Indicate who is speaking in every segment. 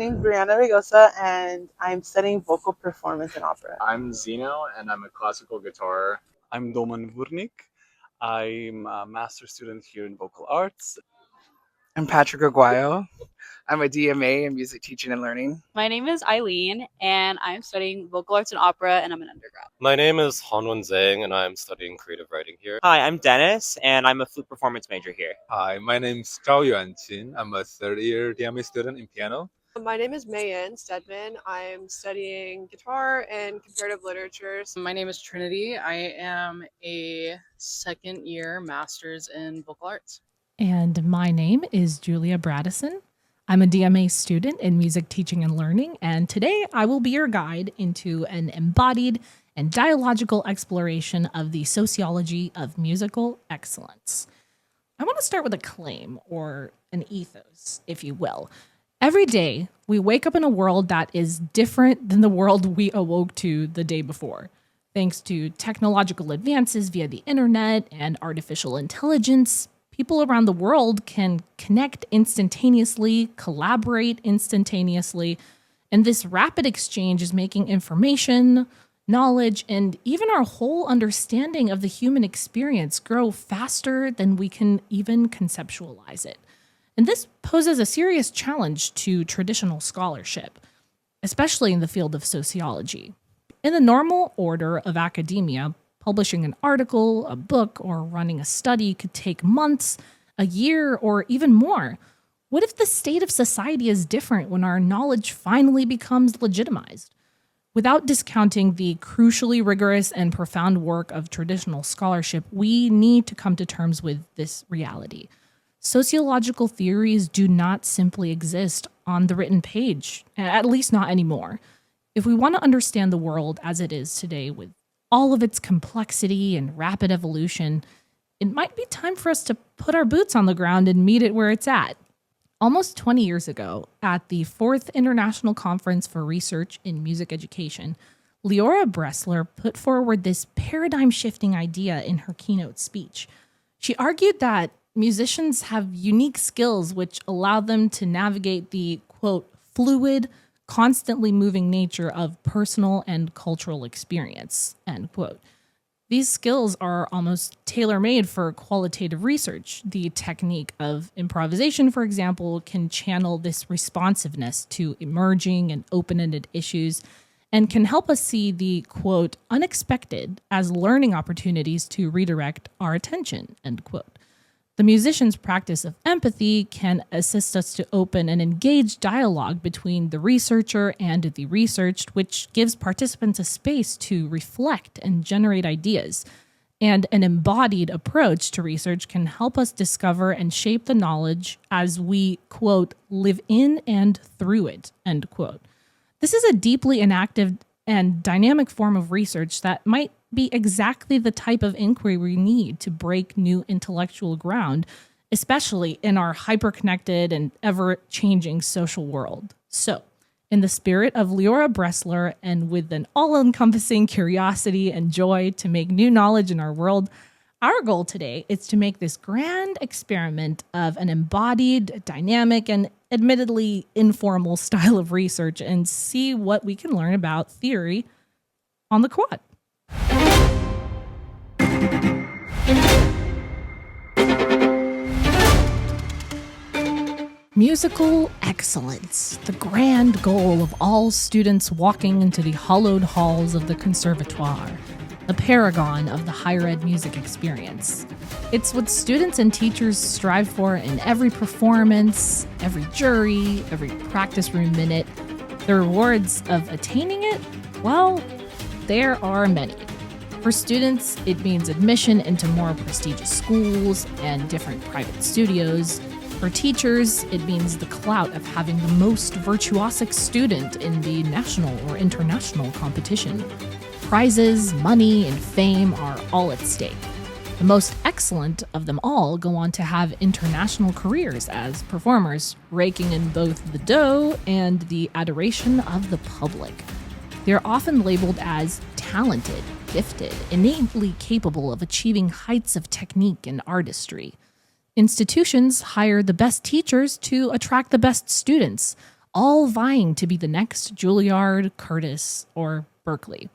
Speaker 1: name's Brianna Regosa, and I'm studying vocal performance and opera.
Speaker 2: I'm Zeno, and I'm a classical guitar.
Speaker 3: I'm Doman Vurnik. I'm a master's student here in vocal arts.
Speaker 4: I'm Patrick Aguayo. I'm a DMA in music teaching and learning.
Speaker 5: My name is Eileen, and I'm studying vocal arts and opera, and I'm an undergrad.
Speaker 6: My name is Hanwon Zhang, and I'm studying creative writing here.
Speaker 7: Hi, I'm Dennis, and I'm a flute performance major here.
Speaker 8: Hi, my name's Zhao Yuanqin. I'm a third-year DMA student in piano.
Speaker 9: My name is Mayan Stedman. I'm studying guitar and comparative literature.
Speaker 10: My name is Trinity. I am a second-year master's in vocal arts.
Speaker 11: And my name is Julia Bradison. I'm a DMA student in music teaching and learning, and today I will be your guide into an embodied and dialogical exploration of the sociology of musical excellence. I want to start with a claim, or an ethos, if you will. Every day, we wake up in a world that is different than the world we awoke to the day before. Thanks to technological advances via the internet and artificial intelligence, people around the world can connect instantaneously, collaborate instantaneously, and this rapid exchange is making information, knowledge, and even our whole understanding of the human experience grow faster than we can even conceptualize it. And this poses a serious challenge to traditional scholarship, especially in the field of sociology. In the normal order of academia, publishing an article, a book, or running a study could take months, a year, or even more. What if the state of society is different when our knowledge finally becomes legitimized? Without discounting the crucially rigorous and profound work of traditional scholarship, we need to come to terms with this reality. Sociological theories do not simply exist on the written page, at least not anymore. If we want to understand the world as it is today with all of its complexity and rapid evolution, it might be time for us to put our boots on the ground and meet it where it's at. Almost 20 years ago, at the 4th International Conference for Research in Music Education, Leora Bressler put forward this paradigm-shifting idea in her keynote speech. She argued that musicians have unique skills which allow them to navigate the, quote, fluid, constantly moving nature of personal and cultural experience, end quote. These skills are almost tailor-made for qualitative research. The technique of improvisation, for example, can channel this responsiveness to emerging and open-ended issues and can help us see the, quote, unexpected as learning opportunities to redirect our attention, end quote. The musician's practice of empathy can assist us to open an engaged dialogue between the researcher and the researched, which gives participants a space to reflect and generate ideas. And an embodied approach to research can help us discover and shape the knowledge as we, quote, live in and through it, end quote. This is a deeply inactive and dynamic form of research that might be exactly the type of inquiry we need to break new intellectual ground, especially in our hyper-connected and ever-changing social world. So, in the spirit of Leora Bressler and with an all-encompassing curiosity and joy to make new knowledge in our world, our goal today is to make this grand experiment of an embodied, dynamic, and admittedly informal style of research and see what we can learn about theory on the quad. Musical excellence, the grand goal of all students walking into the hallowed halls of the conservatoire, the paragon of the higher ed music experience. It's what students and teachers strive for in every performance, every jury, every practice room minute. The rewards of attaining it, well, there are many. For students, it means admission into more prestigious schools and different private studios. For teachers, it means the clout of having the most virtuosic student in the national or international competition. Prizes, money, and fame are all at stake. The most excellent of them all go on to have international careers as performers, raking in both the dough and the adoration of the public. They're often labeled as talented, gifted, innately capable of achieving heights of technique and artistry. Institutions hire the best teachers to attract the best students, all vying to be the next Juilliard, Curtis, or Berkeley.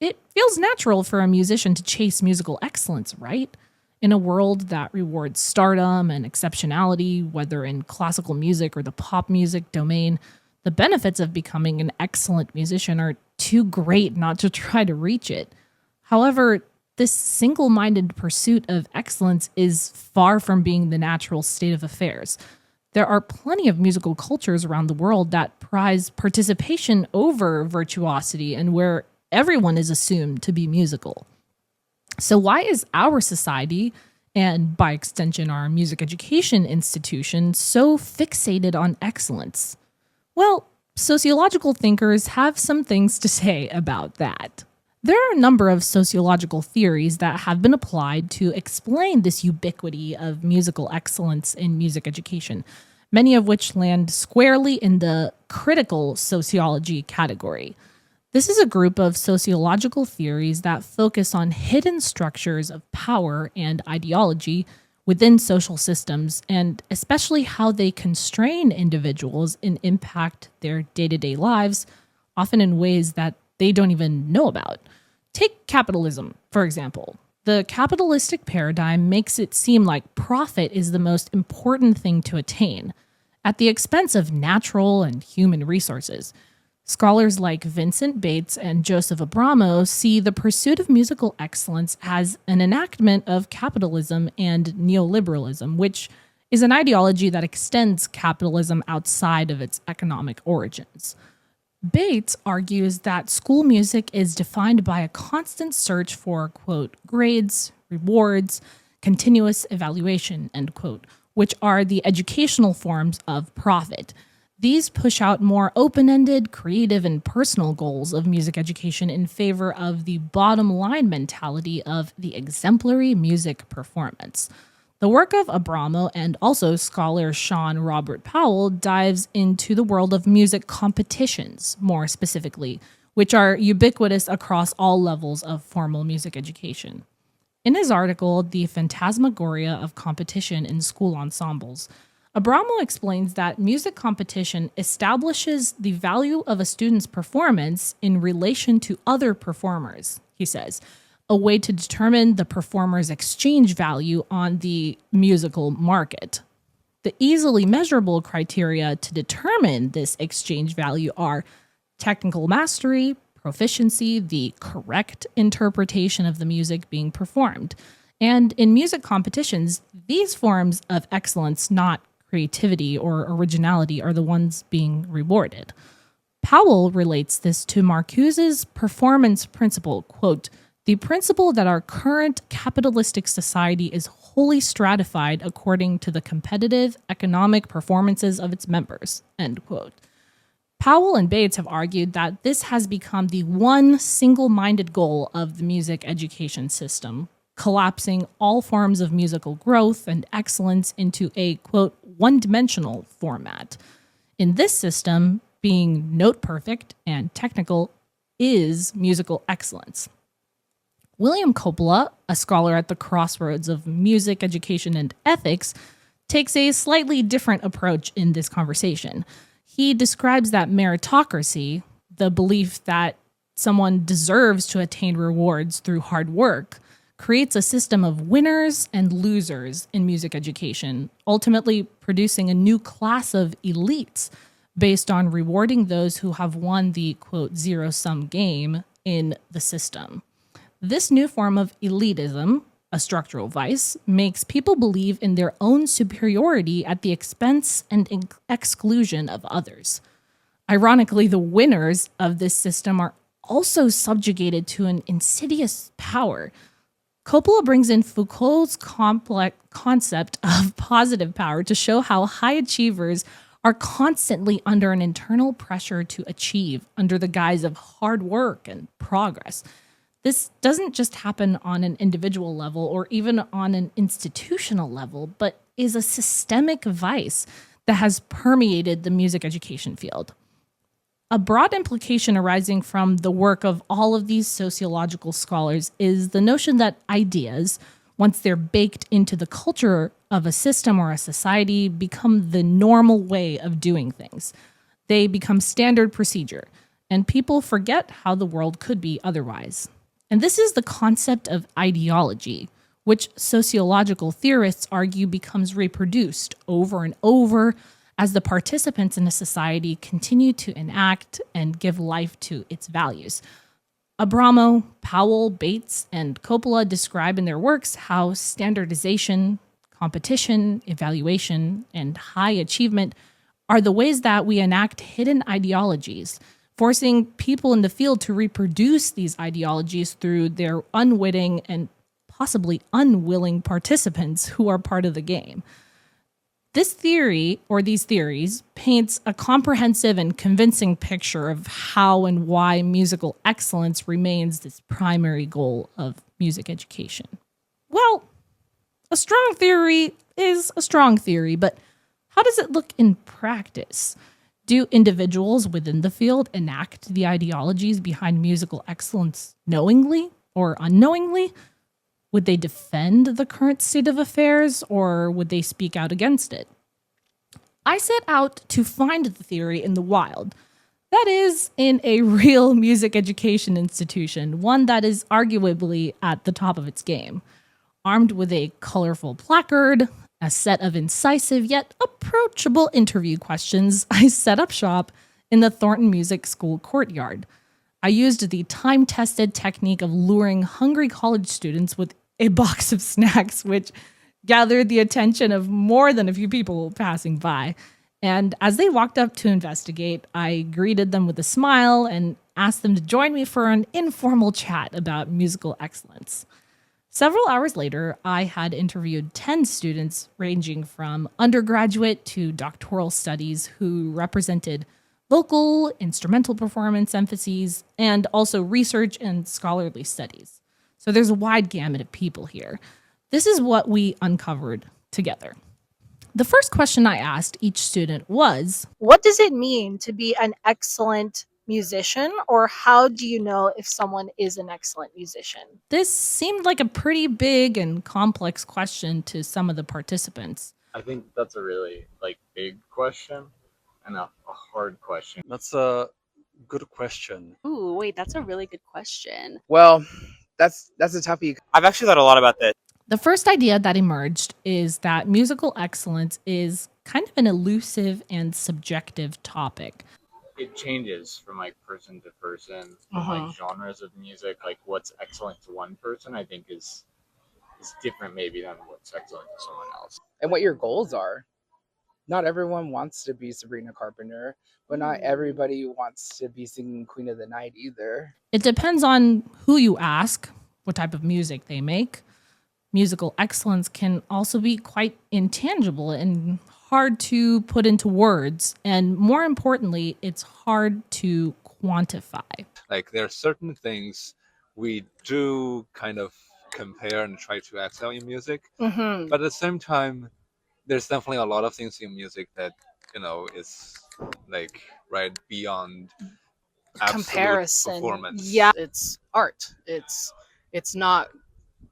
Speaker 11: It feels natural for a musician to chase musical excellence, right? In a world that rewards stardom and exceptionality, whether in classical music or the pop music domain, the benefits of becoming an excellent musician are too great not to try to reach it. However, this single-minded pursuit of excellence is far from being the natural state of affairs. There are plenty of musical cultures around the world that prize participation over virtuosity and where everyone is assumed to be musical. So why is our society, and by extension our music education institution, so fixated on excellence? Well, sociological thinkers have some things to say about that. There are a number of sociological theories that have been applied to explain this ubiquity of musical excellence in music education, many of which land squarely in the critical sociology category. This is a group of sociological theories that focus on hidden structures of power and ideology within social systems, and especially how they constrain individuals and impact their day-to-day lives, often in ways that they don't even know about. Take capitalism, for example. The capitalistic paradigm makes it seem like profit is the most important thing to attain, at the expense of natural and human resources. Scholars like Vincent Bates and Joseph Abramo see the pursuit of musical excellence as an enactment of capitalism and neoliberalism, which is an ideology that extends capitalism outside of its economic origins. Bates argues that school music is defined by a constant search for, quote, grades, rewards, continuous evaluation, end quote, which are the educational forms of profit. These push out more open-ended, creative, and personal goals of music education in favor of the bottom-line mentality of the exemplary music performance. The work of Abramo and also scholar Sean Robert Powell dives into the world of music competitions, more specifically, which are ubiquitous across all levels of formal music education. In his article, The Phantasmagoria of Competition in School Ensembles, Abramo explains that music competition establishes the value of a student's performance in relation to other performers, he says, a way to determine the performer's exchange value on the musical market. The easily measurable criteria to determine this exchange value are technical mastery, proficiency, the correct interpretation of the music being performed. And in music competitions, these forms of excellence, not creativity or originality, are the ones being rewarded. Powell relates this to Marcuse's performance principle, quote, the principle that our current capitalistic society is wholly stratified according to the competitive economic performances of its members, end quote. Powell and Bates have argued that this has become the one single-minded goal of the music education system, collapsing all forms of musical growth and excellence into a, quote, one-dimensional format. In this system, being note perfect and technical is musical excellence. William Coppola, a scholar at the crossroads of music education and ethics, takes a slightly different approach in this conversation. He describes that meritocracy, the belief that someone deserves to attain rewards through hard work, creates a system of winners and losers in music education, ultimately producing a new class of elites based on rewarding those who have won the, quote, zero-sum game in the system. This new form of elitism, a structural vice, makes people believe in their own superiority at the expense and exclusion of others. Ironically, the winners of this system are also subjugated to an insidious power. Coppola brings in Foucault's complex concept of positive power to show how high achievers are constantly under an internal pressure to achieve under the guise of hard work and progress. This doesn't just happen on an individual level or even on an institutional level, but is a systemic vice that has permeated the music education field. A broad implication arising from the work of all of these sociological scholars is the notion that ideas, once they're baked into the culture of a system or a society, become the normal way of doing things. They become standard procedure, and people forget how the world could be otherwise. And this is the concept of ideology, which sociological theorists argue becomes reproduced over and over as the participants in a society continue to enact and give life to its values. Abramo, Powell, Bates, and Coppola describe in their works how standardization, competition, evaluation, and high achievement are the ways that we enact hidden ideologies, forcing people in the field to reproduce these ideologies through their unwitting and possibly unwilling participants who are part of the game. This theory, or these theories, paints a comprehensive and convincing picture of how and why musical excellence remains this primary goal of music education. Well, a strong theory is a strong theory, but how does it look in practice? Do individuals within the field enact the ideologies behind musical excellence knowingly or unknowingly? Would they defend the current state of affairs, or would they speak out against it? I set out to find the theory in the wild. That is, in a real music education institution, one that is arguably at the top of its game. Armed with a colorful placard, a set of incisive yet approachable interview questions, I set up shop in the Thornton Music School courtyard. I used the time-tested technique of luring hungry college students with a box of snacks, which gathered the attention of more than a few people passing by. And as they walked up to investigate, I greeted them with a smile and asked them to join me for an informal chat about musical excellence. Several hours later, I had interviewed 10 students ranging from undergraduate to doctoral studies who represented vocal, instrumental performance emphases, and also research and scholarly studies. So there's a wide gamut of people here. This is what we uncovered together. The first question I asked each student was,
Speaker 12: what does it mean to be an excellent musician, or how do you know if someone is an excellent musician?
Speaker 11: This seemed like a pretty big and complex question to some of the participants.
Speaker 2: I think that's a really big question and a hard question.
Speaker 3: That's a good question.
Speaker 5: Ooh, wait, that's a really good question.
Speaker 4: Well, that's a toughie.
Speaker 7: I've actually thought a lot about this.
Speaker 11: The first idea that emerged is that musical excellence is kind of an elusive and subjective topic.
Speaker 2: It changes from person to person, from genres of music. What's excellent to one person, I think, is different maybe than what's excellent to someone else.
Speaker 4: And what your goals are. Not everyone wants to be Sabrina Carpenter, but not everybody wants to be singing Queen of the Night either.
Speaker 11: It depends on who you ask, what type of music they make. Musical excellence can also be quite intangible and hard to put into words. And more importantly, it's hard to quantify.
Speaker 8: There are certain things we do kind of compare and try to excel in music. But at the same time, there's definitely a lot of things in music that, is right beyond absolute
Speaker 12: Comparison.
Speaker 8: performance.
Speaker 10: Yeah, it's art. It's not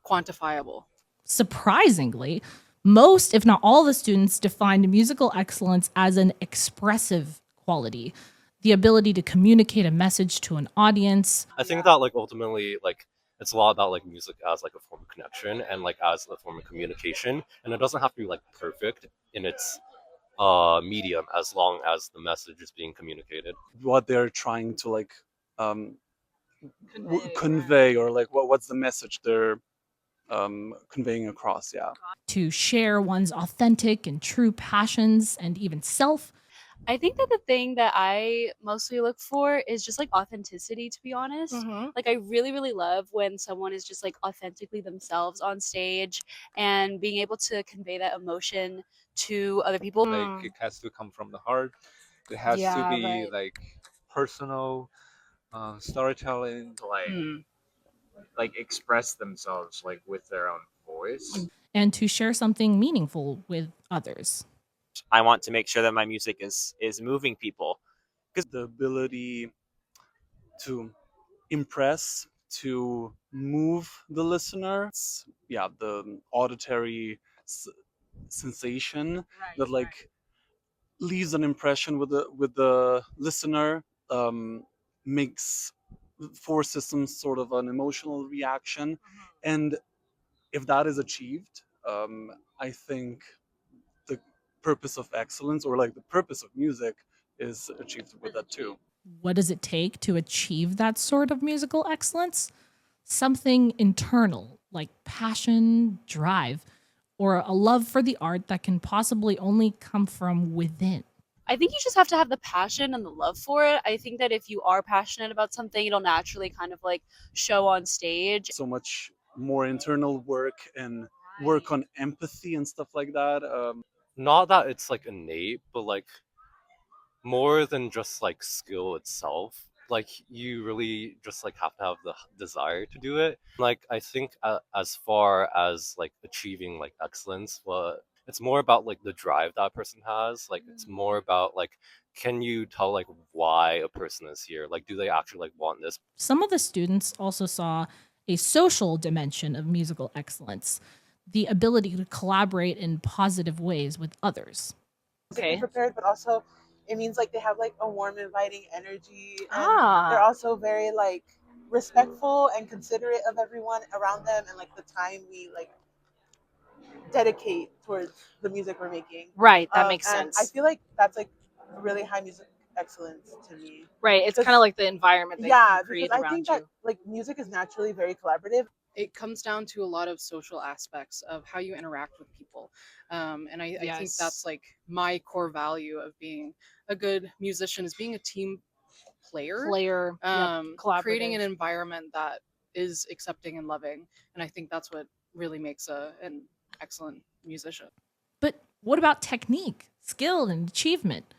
Speaker 10: quantifiable.
Speaker 11: Surprisingly, most, if not all, the students defined musical excellence as an expressive quality, the ability to communicate a message to an audience.
Speaker 6: I think that ultimately it's a lot about music as a form of connection and as a form of communication, and it doesn't have to be perfect in its medium as long as the message is being communicated.
Speaker 3: What they're trying to convey, or what's the message they're conveying across. Yeah,
Speaker 11: to share one's authentic and true passions and even self.
Speaker 5: I think that the thing that I mostly look for is just authenticity, to be honest. I really, really love when someone is just authentically themselves on stage and being able to convey that emotion to other people.
Speaker 8: It has to come from the heart. It has to be personal storytelling.
Speaker 2: Express themselves with their own voice.
Speaker 11: And to share something meaningful with others.
Speaker 7: I want to make sure that my music is moving people.
Speaker 3: Because the ability to impress, to move the listener, the auditory sensation that leaves an impression with the listener, makes forces some sort of an emotional reaction, and if that is achieved, I think the purpose of excellence, or like the purpose of music, is achieved with that too.
Speaker 11: What does it take to achieve that sort of musical excellence? Something internal, like passion, drive, or a love for the art that can possibly only come from within.
Speaker 5: I think you just have to have the passion and the love for it. I think that if you are passionate about something, it'll naturally kind of like show on stage.
Speaker 3: So much more internal work and work on empathy and stuff like that.
Speaker 6: Not that it's like innate, but like more than just like skill itself. Like you really just like have to have the desire to do it. Like I think as far as like achieving like excellence, well, it's more about like the drive that person has. Like it's more about like, can you tell like why a person is here? Like do they actually like want this?
Speaker 11: Some of the students also saw a social dimension of musical excellence, the ability to collaborate in positive ways with others.
Speaker 1: Okay. Prepared, but also it means like they have like a warm, inviting energy, and they're also very like respectful and considerate of everyone around them, and like the time we like dedicate towards the music we're making.
Speaker 12: Right, that makes
Speaker 1: and
Speaker 12: sense.
Speaker 1: I feel like that's like really high music excellence to me.
Speaker 12: Right, it's kind of like the environment that you create
Speaker 1: because I
Speaker 12: around
Speaker 1: think
Speaker 12: you.
Speaker 1: that like music is naturally very collaborative.
Speaker 10: It comes down to a lot of social aspects of how you interact with people. And I think that's like my core value of being a good musician, is being a team player, creating an environment that is accepting and loving. And I think that's what really makes an excellent musician.
Speaker 11: But what about technique, skill, and achievement?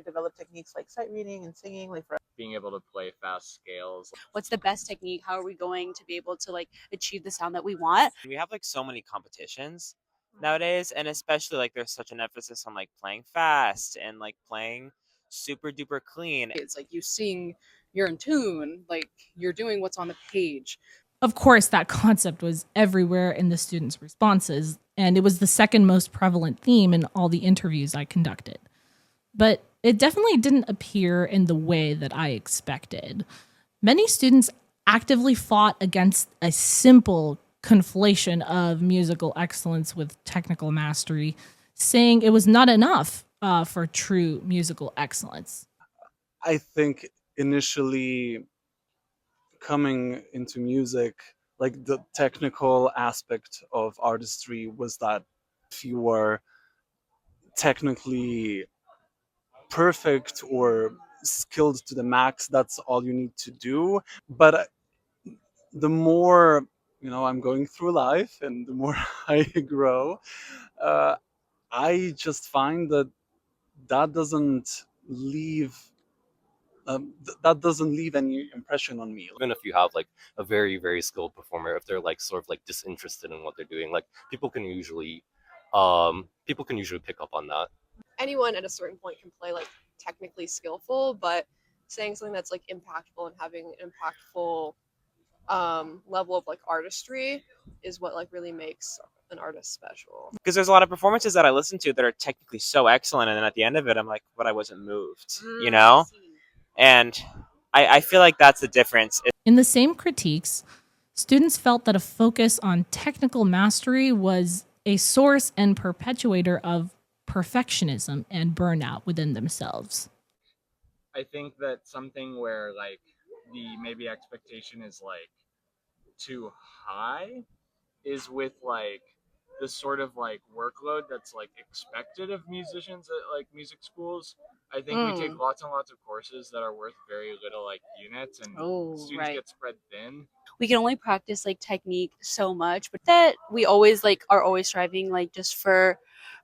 Speaker 1: Develop techniques like sight reading and singing, like for
Speaker 2: being able to play fast scales.
Speaker 5: What's the best technique? How are we going to be able to like achieve the sound that we want?
Speaker 7: We have like so many competitions nowadays, and especially like there's such an emphasis on like playing fast and like playing super duper clean.
Speaker 10: It's like you sing, you're in tune, like you're doing what's on the page.
Speaker 11: Of course, that concept was everywhere in the students' responses, and it was the second most prevalent theme in all the interviews I conducted. But it definitely didn't appear in the way that I expected. Many students actively fought against a simple conflation of musical excellence with technical mastery, saying it was not enough for true musical excellence.
Speaker 3: I think initially coming into music, like the technical aspect of artistry was that if you were technically perfect or skilled to the max, that's all you need to do. But the more I'm going through life, and the more I grow, I just find that that doesn't leave any impression on me.
Speaker 6: Even if you have like a very very skilled performer, if they're like sort of like disinterested in what they're doing, like people can usually pick up on that.
Speaker 9: Anyone at a certain point can play like technically skillful, but saying something that's like impactful and having an impactful level of like artistry is what like really makes an artist special.
Speaker 7: Because there's a lot of performances that I listen to that are technically so excellent, and then at the end of it I'm like, but I wasn't moved, you know? And I feel like that's the difference.
Speaker 11: In the same critiques, students felt that a focus on technical mastery was a source and perpetuator of perfectionism and burnout within themselves.
Speaker 2: I think that something where like the maybe expectation is like too high is with like the sort of like workload that's like expected of musicians at like music schools. I think we take lots and lots of courses that are worth very little like units, and students get spread thin.
Speaker 5: We can only practice like technique so much, but that we always like are always striving like just for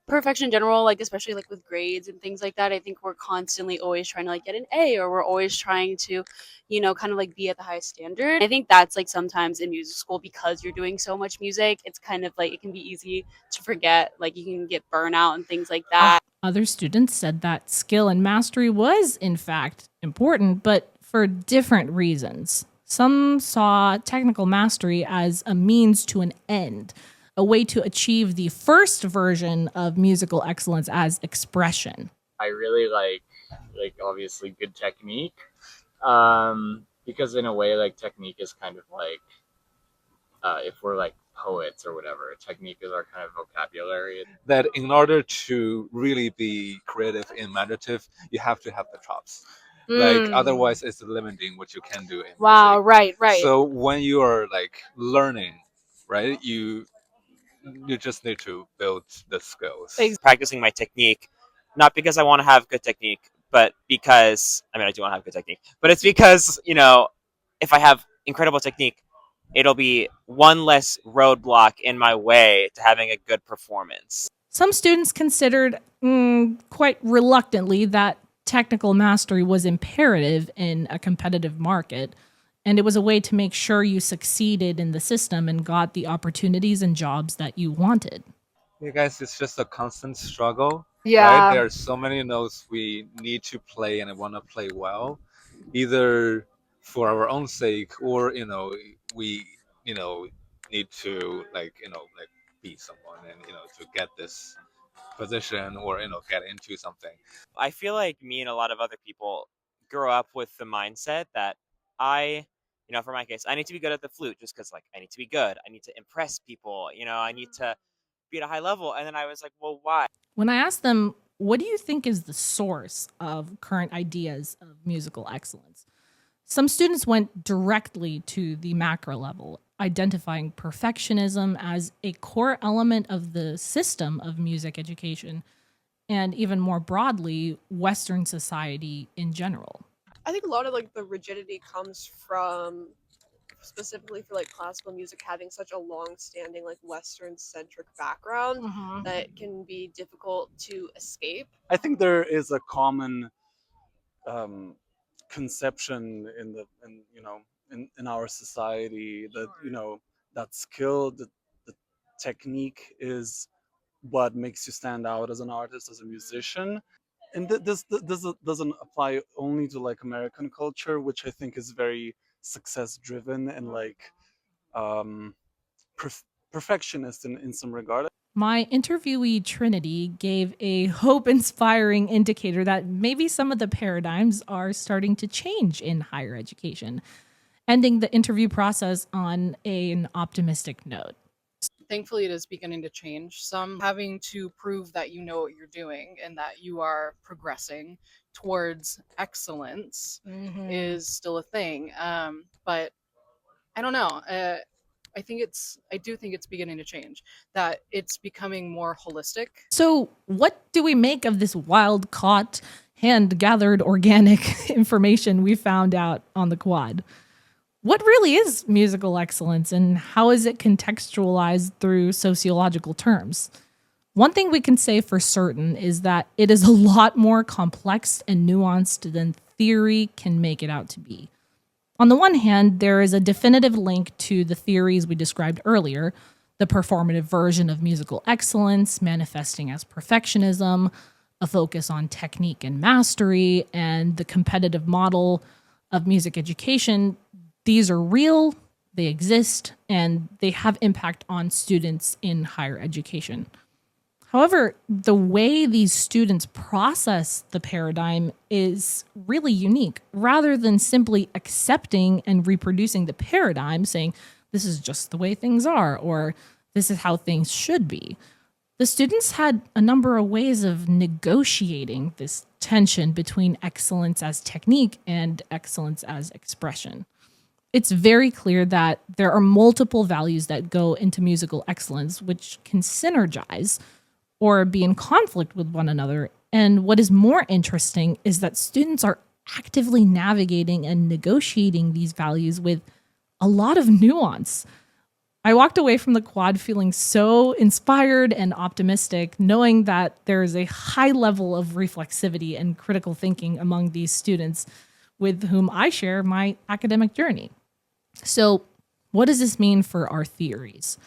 Speaker 5: perfection in general, like especially like with grades and things like that. I think we're constantly always trying to like get an A, or we're always trying to, kind of like be at the highest standard. I think that's like sometimes in music school, because you're doing so much music, it's kind of like it can be easy to forget, like you can get burnout and things like that.
Speaker 11: Other students said that skill and mastery was in fact important, but for different reasons. Some saw technical mastery as a means to an end, a way to achieve the first version of musical excellence as expression.
Speaker 2: I really like obviously good technique, because in a way, like technique is kind of like, if we're like poets or whatever, technique is our kind of vocabulary.
Speaker 8: That in order to really be creative and imaginative, you have to have the chops. Like otherwise, it's limiting what you can do in
Speaker 12: Wow,
Speaker 8: music.
Speaker 12: right.
Speaker 8: So when you are like learning, right, you just need to build the skills.
Speaker 7: Practicing my technique, not because I want to have good technique, but because I do want to have good technique, but it's because, if I have incredible technique, it'll be one less roadblock in my way to having a good performance.
Speaker 11: Some students considered, quite reluctantly, that technical mastery was imperative in a competitive market, and it was a way to make sure you succeeded in the system and got the opportunities and jobs that you wanted.
Speaker 8: You guys, it's just a constant struggle.
Speaker 12: Yeah.
Speaker 8: Right? There are so many notes we need to play and I want to play well, either for our own sake or we need to like be someone and to get this position or get into something.
Speaker 7: I feel like me and a lot of other people grow up with the mindset that for my case, I need to be good at the flute just because, like, I need to be good. I need to impress people. I need to be at a high level. And then I was like, well, why?
Speaker 11: When I asked them, what do you think is the source of current ideas of musical excellence? Some students went directly to the macro level, identifying perfectionism as a core element of the system of music education, and even more broadly, Western society in general.
Speaker 9: I think a lot of like the rigidity comes from, specifically for like classical music, having such a long-standing like Western-centric background that can be difficult to escape.
Speaker 3: I think there is a common conception in our society that that skill, the technique is what makes you stand out as an artist, as a musician. And this doesn't apply only to like American culture, which I think is very success driven and like perfectionist in some regard.
Speaker 11: My interviewee, Trinity, gave a hope-inspiring indicator that maybe some of the paradigms are starting to change in higher education, ending the interview process on an optimistic note.
Speaker 10: Thankfully, it is beginning to change. Some having to prove that you know what you're doing and that you are progressing towards excellence is still a thing. But I don't know. I do think it's beginning to change, that it's becoming more holistic.
Speaker 11: So what do we make of this wild caught, hand-gathered organic information we found out on the quad? What really is musical excellence and how is it contextualized through sociological terms? One thing we can say for certain is that it is a lot more complex and nuanced than theory can make it out to be. On the one hand, there is a definitive link to the theories we described earlier, the performative version of musical excellence manifesting as perfectionism, a focus on technique and mastery, and the competitive model of music education. These are real, they exist, and they have impact on students in higher education. However, the way these students process the paradigm is really unique. Rather than simply accepting and reproducing the paradigm, saying, this is just the way things are, or this is how things should be, the students had a number of ways of negotiating this tension between excellence as technique and excellence as expression. It's very clear that there are multiple values that go into musical excellence, which can synergize or be in conflict with one another. And what is more interesting is that students are actively navigating and negotiating these values with a lot of nuance. I walked away from the quad feeling so inspired and optimistic, knowing that there is a high level of reflexivity and critical thinking among these students with whom I share my academic journey. So, what does this mean for our theories?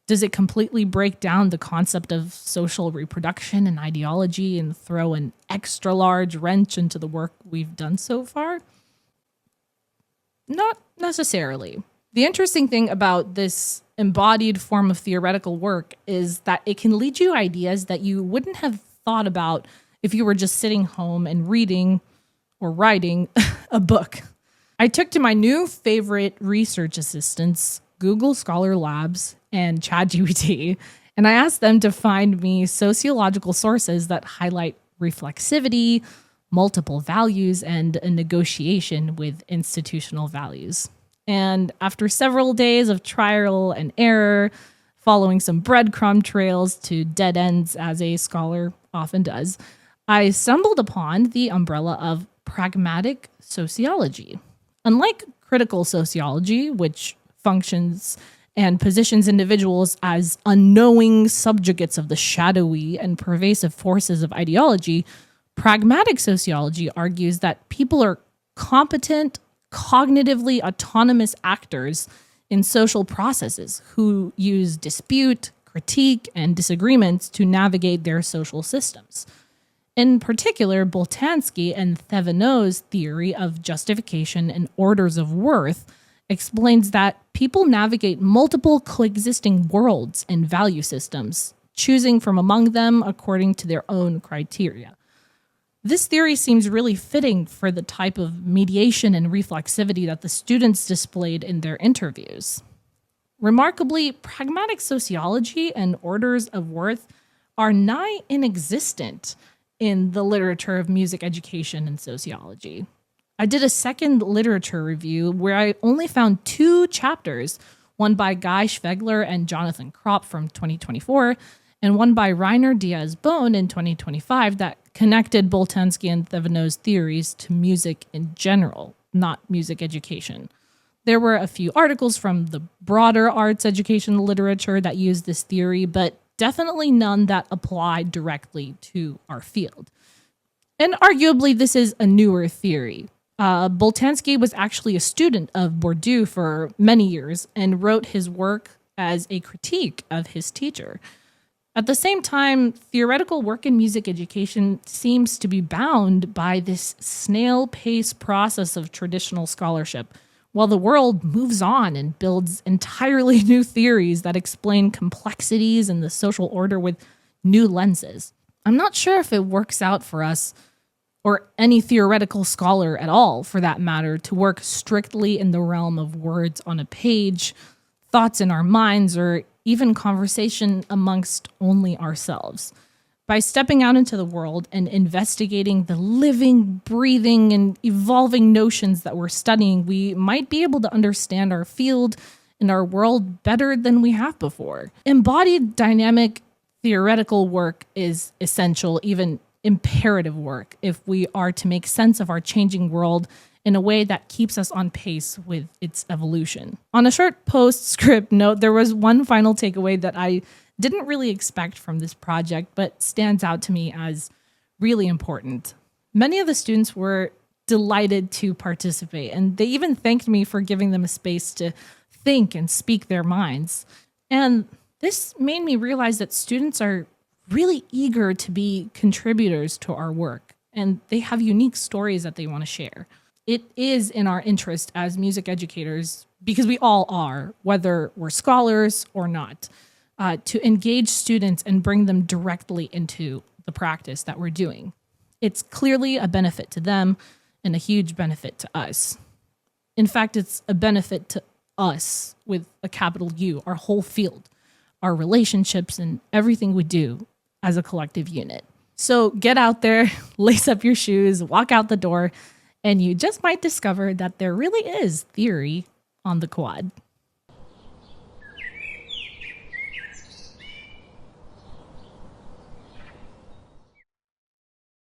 Speaker 11: Does it completely break down the concept of social reproduction and ideology and throw an extra large wrench into the work we've done so far? Not necessarily. The interesting thing about this embodied form of theoretical work is that it can lead you ideas that you wouldn't have thought about if you were just sitting home and reading or writing a book. I took to my new favorite research assistants, Google Scholar Labs and ChatGPT, and I asked them to find me sociological sources that highlight reflexivity, multiple values, and a negotiation with institutional values. And after several days of trial and error, following some breadcrumb trails to dead ends as a scholar often does, I stumbled upon the umbrella of pragmatic sociology. Unlike critical sociology, which functions and positions individuals as unknowing subjugates of the shadowy and pervasive forces of ideology, pragmatic sociology argues that people are competent, cognitively autonomous actors in social processes who use dispute, critique, and disagreements to navigate their social systems. In particular, Boltanski and Thevenot's theory of justification and orders of worth explains that people navigate multiple coexisting worlds and value systems, choosing from among them according to their own criteria. This theory seems really fitting for the type of mediation and reflexivity that the students displayed in their interviews. Remarkably, pragmatic sociology and orders of worth are nigh inexistent in the literature of music education and sociology. I did a second literature review where I only found 2 chapters, one by Guy Schvegler and Jonathan Kropp from 2024, and one by Rainer Diaz-Bohn in 2025 that connected Boltanski and Thevenot's theories to music in general, not music education. There were a few articles from the broader arts education literature that used this theory, but definitely none that applied directly to our field. And arguably, this is a newer theory. Boltanski was actually a student of Bourdieu for many years and wrote his work as a critique of his teacher. At the same time, theoretical work in music education seems to be bound by this snail-paced process of traditional scholarship, while the world moves on and builds entirely new theories that explain complexities in the social order with new lenses. I'm not sure if it works out for us, or any theoretical scholar at all, for that matter, to work strictly in the realm of words on a page, thoughts in our minds, or even conversation amongst only ourselves. By stepping out into the world and investigating the living, breathing, and evolving notions that we're studying, we might be able to understand our field and our world better than we have before. Embodied, dynamic, theoretical work is essential, even imperative work, if we are to make sense of our changing world in a way that keeps us on pace with its evolution. On a short postscript note, there was one final takeaway that I didn't really expect from this project, but stands out to me as really important. Many of the students were delighted to participate, and they even thanked me for giving them a space to think and speak their minds. And this made me realize that students are really eager to be contributors to our work, and they have unique stories that they want to share. It is in our interest as music educators, because we all are, whether we're scholars or not, to engage students and bring them directly into the practice that we're doing. It's clearly a benefit to them and a huge benefit to us. In fact, it's a benefit to us with a capital U, our whole field, our relationships, and everything we do as a collective unit. So get out there, lace up your shoes, walk out the door, and you just might discover that there really is theory on the quad.